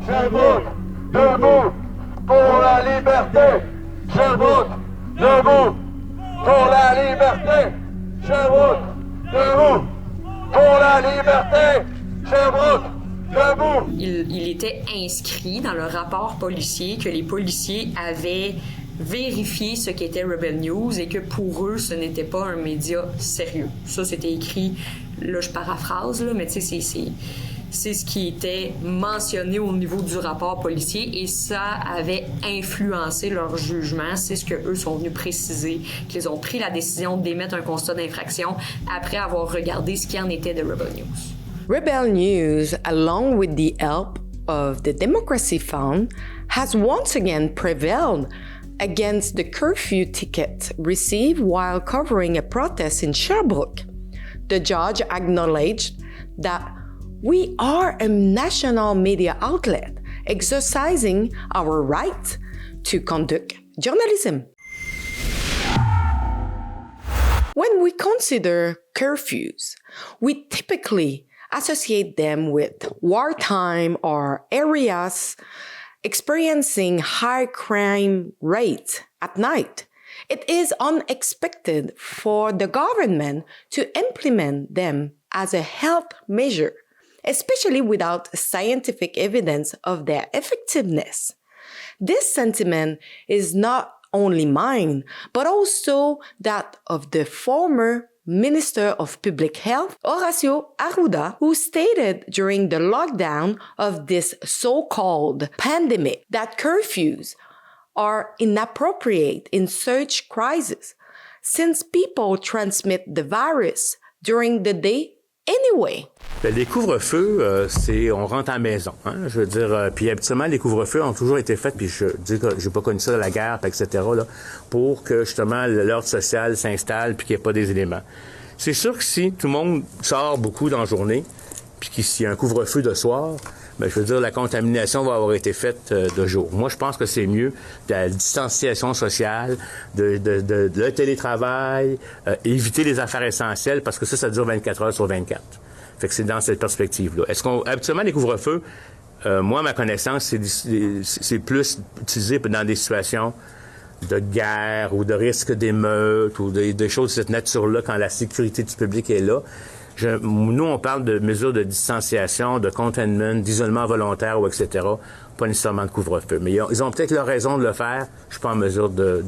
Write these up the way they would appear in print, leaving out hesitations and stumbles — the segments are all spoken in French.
Sherbrooke, debout pour la liberté. Sherbrooke, debout pour la liberté. Sherbrooke, debout pour la liberté. Sherbrooke, debout. Il était inscrit dans le rapport policier que les policiers avaient vérifié ce qu'était Rebel News et que pour eux, ce n'était pas un média sérieux. Ça, c'était écrit, là, je paraphrase, là, mais tu sais, c'est ce qui était mentionné au niveau du rapport policier et ça avait influencé leur jugement. C'est ce qu'eux sont venus préciser, qu'ils ont pris la décision d'émettre un constat d'infraction après avoir regardé ce qui en était de Rebel News. Rebel News, along with the help of the Democracy Fund, has once again prevailed against the curfew ticket received while covering a protest in Sherbrooke. The judge acknowledged that we are a national media outlet exercising our right to conduct journalism. When we consider curfews, we typically associate them with wartime or areas experiencing high crime rates at night. It is unexpected for the government to implement them as a health measure, especially without scientific evidence of their effectiveness. This sentiment is not only mine, but also that of the former Minister of Public Health, Horacio Arruda, who stated during the lockdown of this so-called pandemic that curfews are inappropriate in such crises, since people transmit the virus during the day anyway. Les couvre-feux, c'est on rentre à la maison. Hein, je veux dire, puis habituellement, les couvre-feux ont toujours été faits, puis je dis que j'ai pas connu ça de la guerre, etc., là, pour que justement l'ordre social s'installe puis qu'il n'y ait pas des éléments. C'est sûr que si tout le monde sort beaucoup dans la journée, puis qu'il y a un couvre-feu de soir, ben, je veux dire, la contamination va avoir été faite de jour. Moi, je pense que c'est mieux de la distanciation sociale, de le télétravail, éviter les affaires essentielles, parce que ça dure 24 heures sur 24. Fait que c'est dans cette perspective-là. Habituellement, les couvre-feux, moi, à ma connaissance, c'est plus utilisé dans des situations de guerre ou de risque d'émeute ou des choses de cette nature-là quand la sécurité du public est là. Nous, on parle de mesures de distanciation, de containment, d'isolement volontaire ou etc., pas nécessairement de couvre-feu. Mais ils ont peut-être leur raison de le faire, je suis pas en mesure de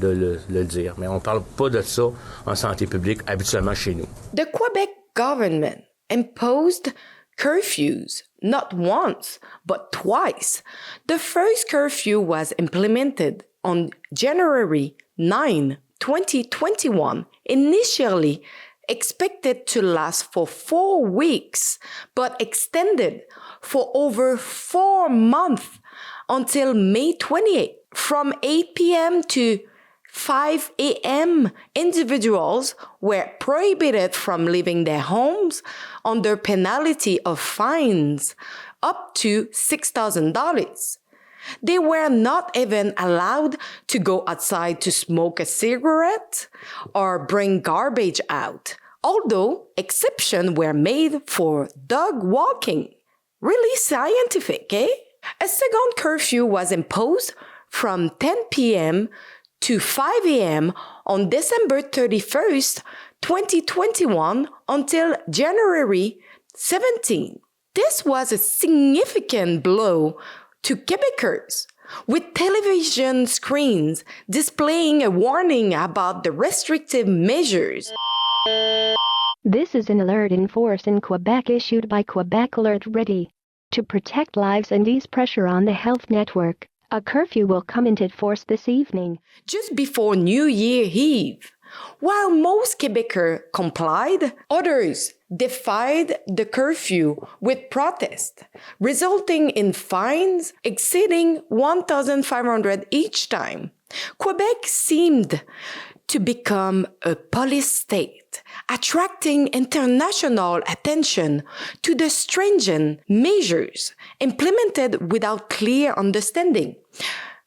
le dire. Mais on parle pas de ça en santé publique habituellement chez nous. The Quebec government imposed curfews not once, but twice. The first curfew was implemented on January 9, 2021, initially expected to last for 4 weeks, but extended for over 4 months until May 28. From 8 p.m. to 5 a.m., individuals were prohibited from leaving their homes under penalty of fines up to $6,000. They were not even allowed to go outside to smoke a cigarette or bring garbage out, although exceptions were made for dog walking. Really scientific, eh? A second curfew was imposed from 10 p.m. to 5 a.m. on December 31st, 2021 until January 17. This was a significant blow to Quebecers, with television screens displaying a warning about the restrictive measures. This is an alert in force in Quebec issued by Quebec Alert Ready. To protect lives and ease pressure on the health network, a curfew will come into force this evening. Just before New Year Eve. While most Quebecers complied, others defied the curfew with protest, resulting in fines exceeding $1,500 each time. Quebec seemed to become a police state, attracting international attention to the stringent measures implemented without clear understanding.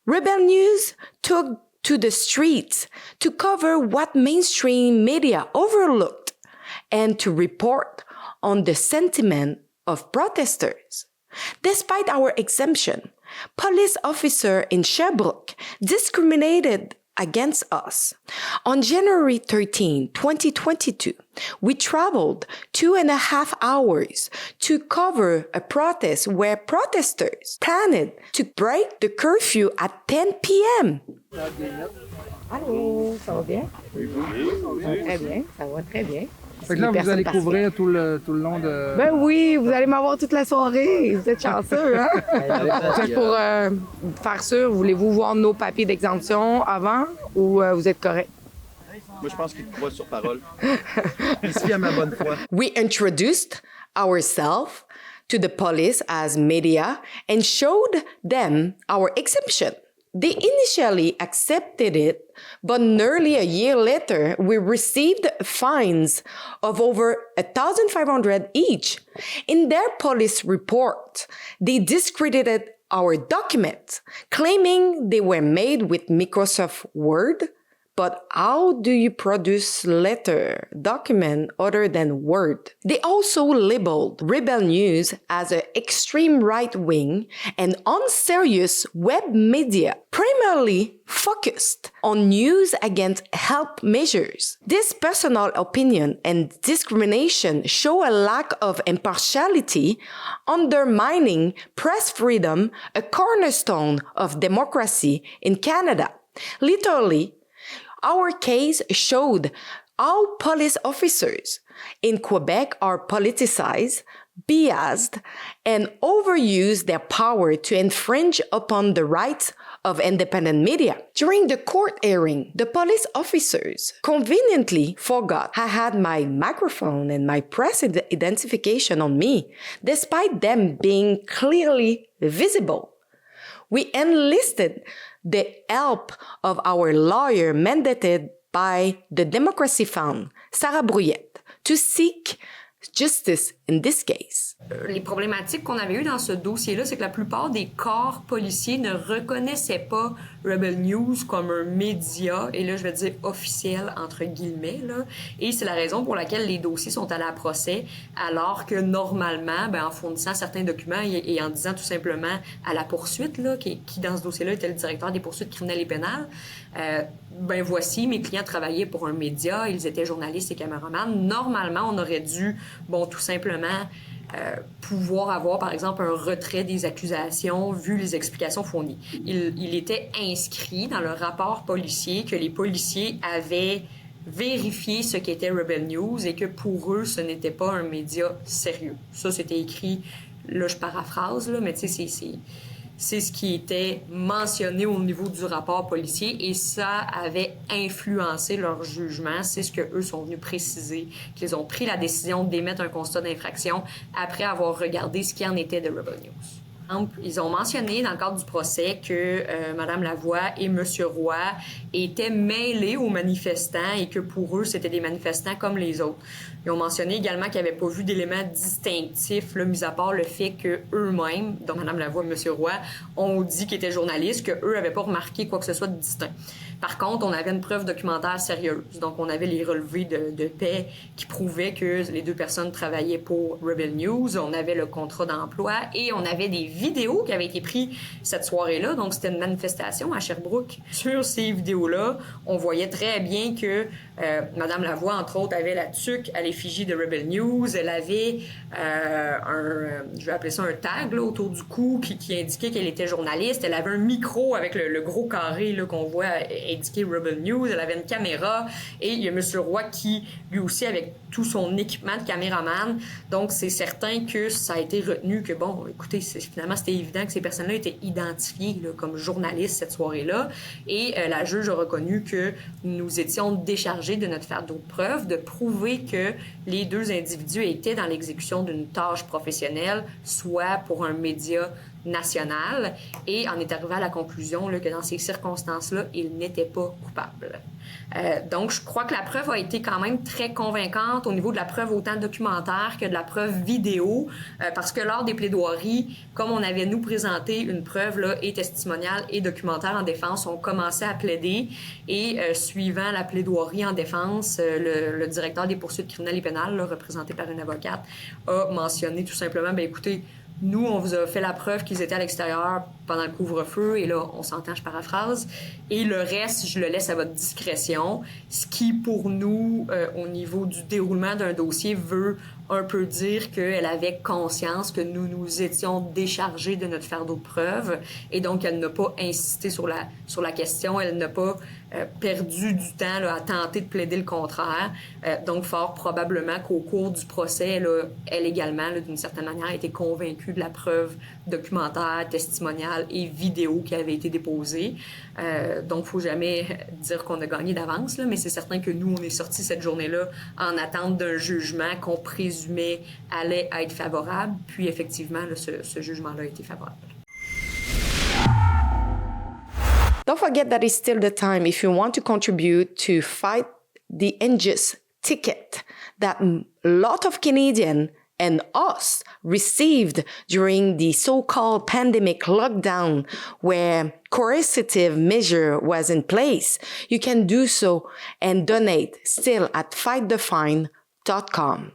Rebel News took to the streets to cover what mainstream media overlooked and to report on the sentiment of protesters. Despite our exemption, police officer in Sherbrooke discriminated against us. On January 13, 2022, we traveled 2.5 hours to cover a protest where protesters planned to break the curfew at 10 p.m. Allô, ça va bien? Oui. Très bien, ça va très bien. Fait que là, vous allez couvrir tout le long de... Ben oui, vous allez m'avoir toute la soirée. Vous êtes chanceux, hein? Fait que pour faire sûr, voulez-vous voir nos papiers d'exemption avant ou vous êtes correct? Moi, je pense qu'il te croit sur parole. Il se fie à ma bonne foi. We introduced ourselves to the police as media and showed them our exemption. They initially accepted it, but nearly a year later, we received fines of over 1,500 each. In their police report, they discredited our documents, claiming they were made with Microsoft Word. But how do you produce letter document other than Word? They also labeled Rebel News as an extreme right-wing and unserious web media, primarily focused on news against health measures. This personal opinion and discrimination show a lack of impartiality, undermining press freedom, a cornerstone of democracy in Canada. Literally, our case showed how police officers in Quebec are politicized, biased, and overuse their power to infringe upon the rights of independent media. During the court hearing, the police officers conveniently forgot I had my microphone and my press identification on me, despite them being clearly visible. We enlisted the help of our lawyer mandated by the Democracy Fund, Sarah Brouillette, to seek justice in this case. Les problématiques qu'on avait eues dans ce dossier-là, c'est que la plupart des corps policiers ne reconnaissaient pas Rebel News comme un média, et là, je vais dire officiel, entre guillemets, là. Et c'est la raison pour laquelle les dossiers sont allés à procès, alors que normalement, en fournissant certains documents et en disant tout simplement à la poursuite, là, qui dans ce dossier-là était le directeur des poursuites criminelles et pénales, voici, mes clients travaillaient pour un média, ils étaient journalistes et caméramans. Normalement, on aurait dû, tout simplement, pouvoir avoir, par exemple, un retrait des accusations vu les explications fournies. Il était inscrit dans le rapport policier que les policiers avaient vérifié ce qu'était Rebel News et que pour eux, ce n'était pas un média sérieux. Ça, c'était écrit, là, je paraphrase, là, mais tu sais, c'est ce qui était mentionné au niveau du rapport policier et ça avait influencé leur jugement. C'est ce qu'eux sont venus préciser, qu'ils ont pris la décision d'émettre un constat d'infraction après avoir regardé ce qui en était de Rebel News. Ils ont mentionné dans le cadre du procès que Mme Lavoie et M. Roy étaient mêlés aux manifestants et que pour eux, c'était des manifestants comme les autres. Ils ont mentionné également qu'ils n'avaient pas vu d'éléments distinctifs, là, mis à part le fait qu'eux-mêmes, donc Mme Lavoie et M. Roy, ont dit qu'ils étaient journalistes, qu'eux n'avaient pas remarqué quoi que ce soit de distinct. Par contre, on avait une preuve documentaire sérieuse. Donc, on avait les relevés de paie qui prouvaient que les deux personnes travaillaient pour Rebel News. On avait le contrat d'emploi et on avait des vidéos qui avaient été prises cette soirée-là. Donc, c'était une manifestation à Sherbrooke. Sur ces vidéos-là, on voyait très bien que Mme Lavoie, entre autres, avait la tuque à l'effigie de Rebel News. Elle avait je vais appeler ça un tag là, autour du cou qui indiquait qu'elle était journaliste. Elle avait un micro avec le gros carré là, qu'on voit indiqué Rebel News. Elle avait une caméra et il y a M. Roy qui, lui aussi, avec tout son équipement de caméraman. Donc, c'est certain que ça a été retenu que, bon, écoutez, finalement, c'était évident que ces personnes-là étaient identifiées là, comme journalistes cette soirée-là. Et la juge a reconnu que nous étions déchargés de notre fardeau de preuve, de prouver que les deux individus étaient dans l'exécution d'une tâche professionnelle, soit pour un média national, et en est arrivé à la conclusion là, que dans ces circonstances-là, il n'était pas coupable. Donc, je crois que la preuve a été quand même très convaincante au niveau de la preuve autant documentaire que de la preuve vidéo, parce que lors des plaidoiries, comme on avait nous présenté une preuve là, et testimoniale et documentaire en défense, on commençait à plaider et suivant la plaidoirie en défense, le directeur des poursuites criminelles et pénales, là, représenté par une avocate, a mentionné tout simplement, écoutez, nous, on vous a fait la preuve qu'ils étaient à l'extérieur pendant le couvre-feu, et là, on s'entend, je paraphrase, et le reste, je le laisse à votre discrétion, ce qui, pour nous, au niveau du déroulement d'un dossier, veut un peu dire qu'elle avait conscience que nous nous étions déchargés de notre fardeau de preuve, et donc elle n'a pas insisté sur la question, elle n'a pas perdu du temps là, à tenter de plaider le contraire. Donc, fort probablement qu'au cours du procès, là, elle également, là, d'une certaine manière, a été convaincue de la preuve documentaire, testimoniale et vidéo qui avait été déposée. Donc, faut jamais dire qu'on a gagné d'avance, là, mais c'est certain que nous, on est sortis cette journée-là en attente d'un jugement qu'on présumait allait être favorable. Puis, effectivement, là, ce jugement-là a été favorable. Don't forget that it's still the time if you want to contribute to fight the unjust ticket that a lot of Canadians and us received during the so-called pandemic lockdown where coercive measure was in place. You can do so and donate still at fightthefine.com.